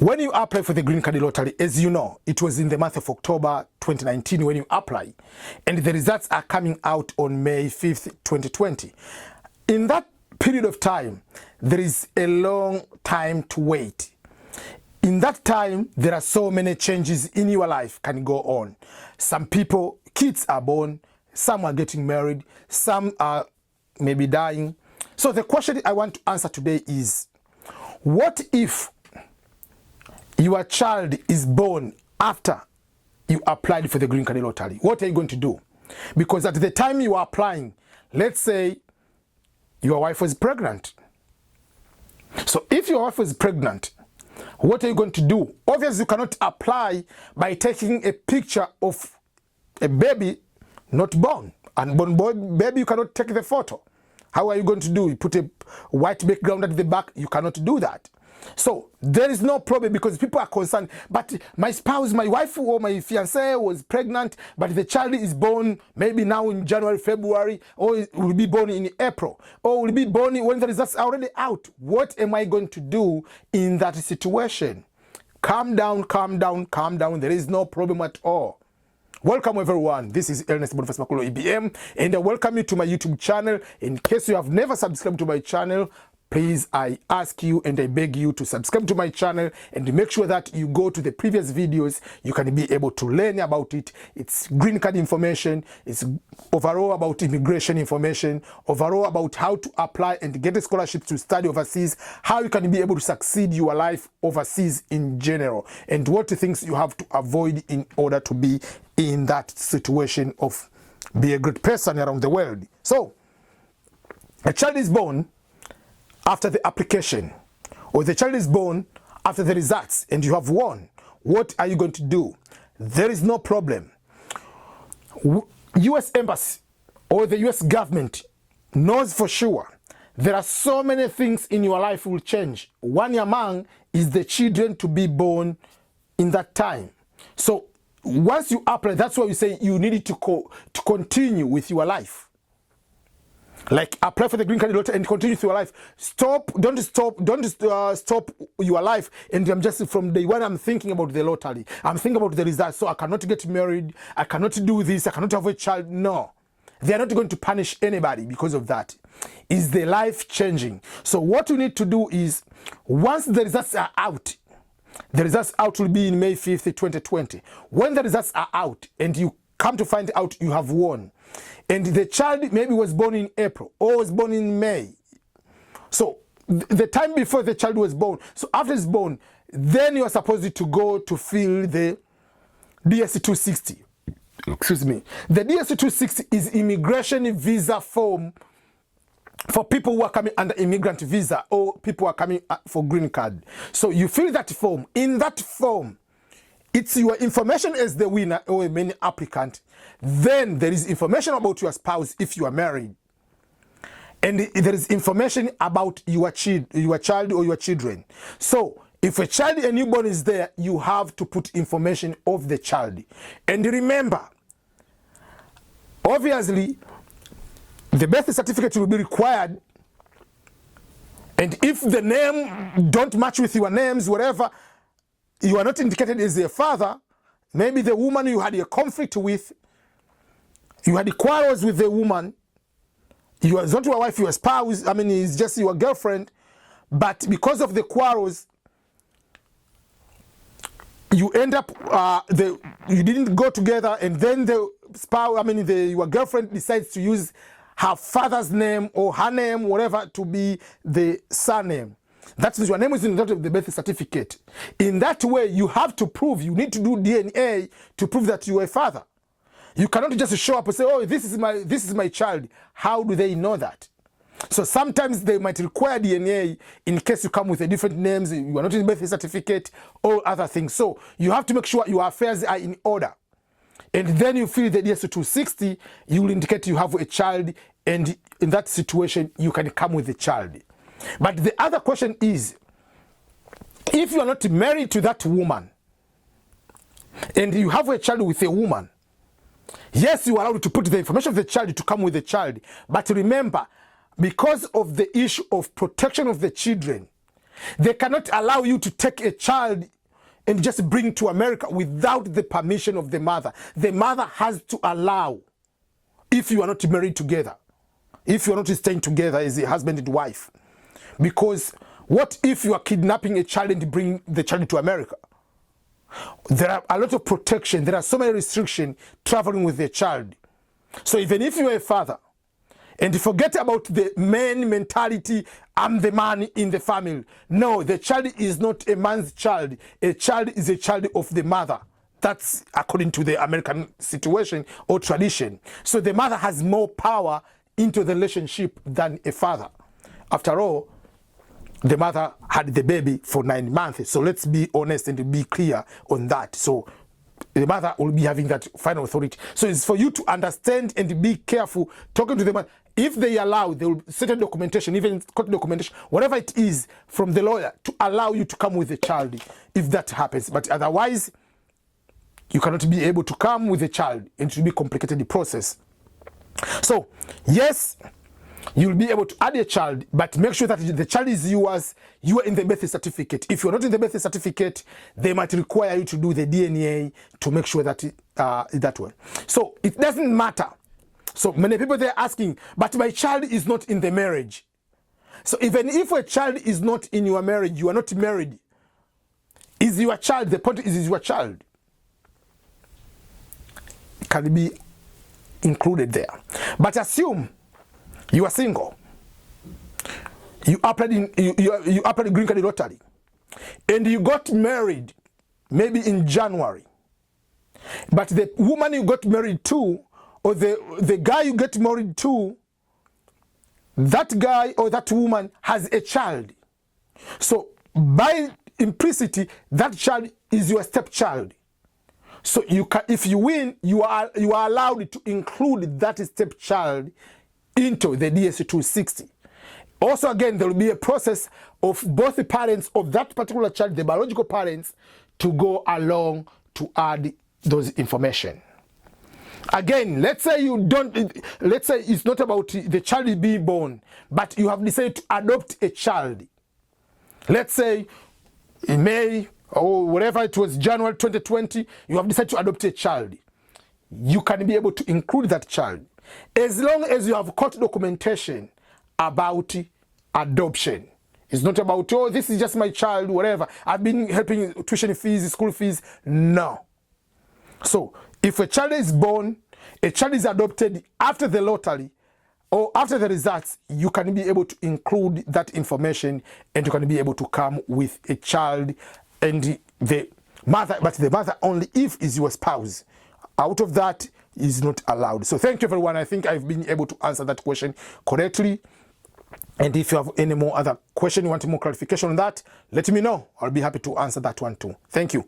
When you apply for the Green Card Lottery, as you know, it was in the month of October 2019 when you apply, and the results are coming out on May 5th, 2020. In that period of time, there is a long time to wait. In that time, there are so many changes in your life can go on. Some people, kids are born, some are getting married, some are maybe dying. So the question I want to answer today is, what if your child is born after you applied for the Green Card Lottery? What are you going to do? Because at the time you are applying, let's say your wife was pregnant. So if your wife is pregnant, what are you going to do? Obviously, you cannot apply by taking a picture of a baby not born. Unborn baby, you cannot take the photo. How are you going to do? You put a white background at the back, you cannot do that. So there is no problem because people are concerned, but my spouse, my wife or my fiancé was pregnant, but the child is born maybe now in January, February, or it will be born in April, or will be born when the results are already out. What am I going to do in that situation? Calm down, calm down, calm down. There is no problem at all. Welcome everyone, this is Ernest Boniface Makolo EBM, and I welcome you to my YouTube channel. In case you have never subscribed to my channel, please, I ask you and I beg you to subscribe to my channel and make sure that you go to the previous videos. You can be able to learn about it. It's green card information. It's overall about immigration information, overall about how to apply and get a scholarship to study overseas, how you can be able to succeed your life overseas in general, and what things you have to avoid in order to be in that situation of be a great person around the world. So, a child is born after the application, or the child is born after the results and you have won. What are you going to do? There is no problem. US Embassy or the US government knows for sure there are so many things in your life will change. One among is the children to be born in that time. So once you apply, that's why we say you need to continue with your life. Like apply for the Green Card Lottery and continue with your life. Don't stop your life. And I'm just from day one, I'm thinking about the lottery. I'm thinking about the results. So I cannot get married. I cannot do this. I cannot have a child. No, they are not going to punish anybody because of that. Is the life changing? So what you need to do is, once the results are out, the results out will be in May 5th, 2020. When the results are out and you come to find out you have won, and the child maybe was born in April or was born in May. So the time before the child was born, so after it's born, then you are supposed to go to fill the DS-260. Excuse me. The DS-260 is immigration visa form for people who are coming under immigrant visa or people who are coming for green card. So you fill that form. In that form, it's your information as the winner or a main applicant. Then there is information about your spouse if you are married. And there is information about your child or your children. So if a child, a newborn is there, you have to put information of the child. And remember, obviously, the birth certificate will be required. And if the name don't match with your names, whatever, you are not indicated as a father, maybe the woman you had a conflict with, you had quarrels with the woman, you are not your wife, your spouse, I mean, it's just your girlfriend, but because of the quarrels, you end up, you didn't go together, and then the spouse, I mean, your girlfriend decides to use her father's name or her name, whatever, to be the surname. That means your name is in the birth certificate. In that way, you have to prove, you need to do DNA to prove that you are a father. You cannot just show up and say, oh, this is my child. How do they know that? So sometimes they might require DNA in case you come with a different names, you are not in birth certificate or other things. So you have to make sure your affairs are in order. And then you fill the DS-260, you will indicate you have a child, and in that situation, you can come with the child. But the other question is, if you are not married to that woman, and you have a child with a woman, yes, you are allowed to put the information of the child to come with the child. But remember, because of the issue of protection of the children, They cannot allow you to take a child and just bring to America without the permission of the mother. The mother has to allow, if you are not married together, if you are not staying together as a husband and wife. Because what if you are kidnapping a child and bring the child to America? There are a lot of protection. There are so many restrictions traveling with the child. So even if you are a father, and forget about the man mentality, I'm the man in the family. No, the child is not a man's child. A child is a child of the mother. That's according to the American situation or tradition. So the mother has more power into the relationship than a father. After all, the mother had the baby for 9 months. So let's be honest and be clear on that. So the mother will be having that final authority. So it's for you to understand and be careful talking to the mother. If they allow, there will be certain documentation, even court documentation, whatever it is from the lawyer to allow you to come with the child if that happens. But otherwise, you cannot be able to come with the child, and it will be a complicated process. So, yes, you'll be able to add a child, but make sure that the child is yours. You are in the birth certificate. If you're not in the birth certificate, they might require you to do the DNA to make sure that that way. So it doesn't matter. So many people, they're asking, but my child is not in the marriage. So even if a child is not in your marriage, you are not married, is your child, the point is your child, can be included there. But assume you are single, you applied you applied green card lottery, and you got married maybe in January, but the woman you got married to, or the guy you get married to, that guy or that woman has a child. So by implicity, that child is your stepchild. So you can, if you win, you are allowed to include that stepchild into the DS-260. Also, again, there will be a process of both the parents of that particular child, the biological parents, to go along to add those information. Again, let's say you don't, let's say it's not about the child being born, but you have decided to adopt a child. Let's say in May or whatever it was, January 2020, you have decided to adopt a child. You can be able to include that child as long as you have court documentation about adoption. It's not about, oh, this is just my child, whatever. I've been helping tuition fees, school fees. No. So if a child is born, a child is adopted after the lottery or after the results, you can be able to include that information, and you can be able to come with a child and the mother, but the mother only if is your spouse. Out of that is not allowed. So thank you, everyone. I think I've been able to answer that question correctly. And if you have any more other question, you want more clarification on that, let me know. I'll be happy to answer that one too. Thank you.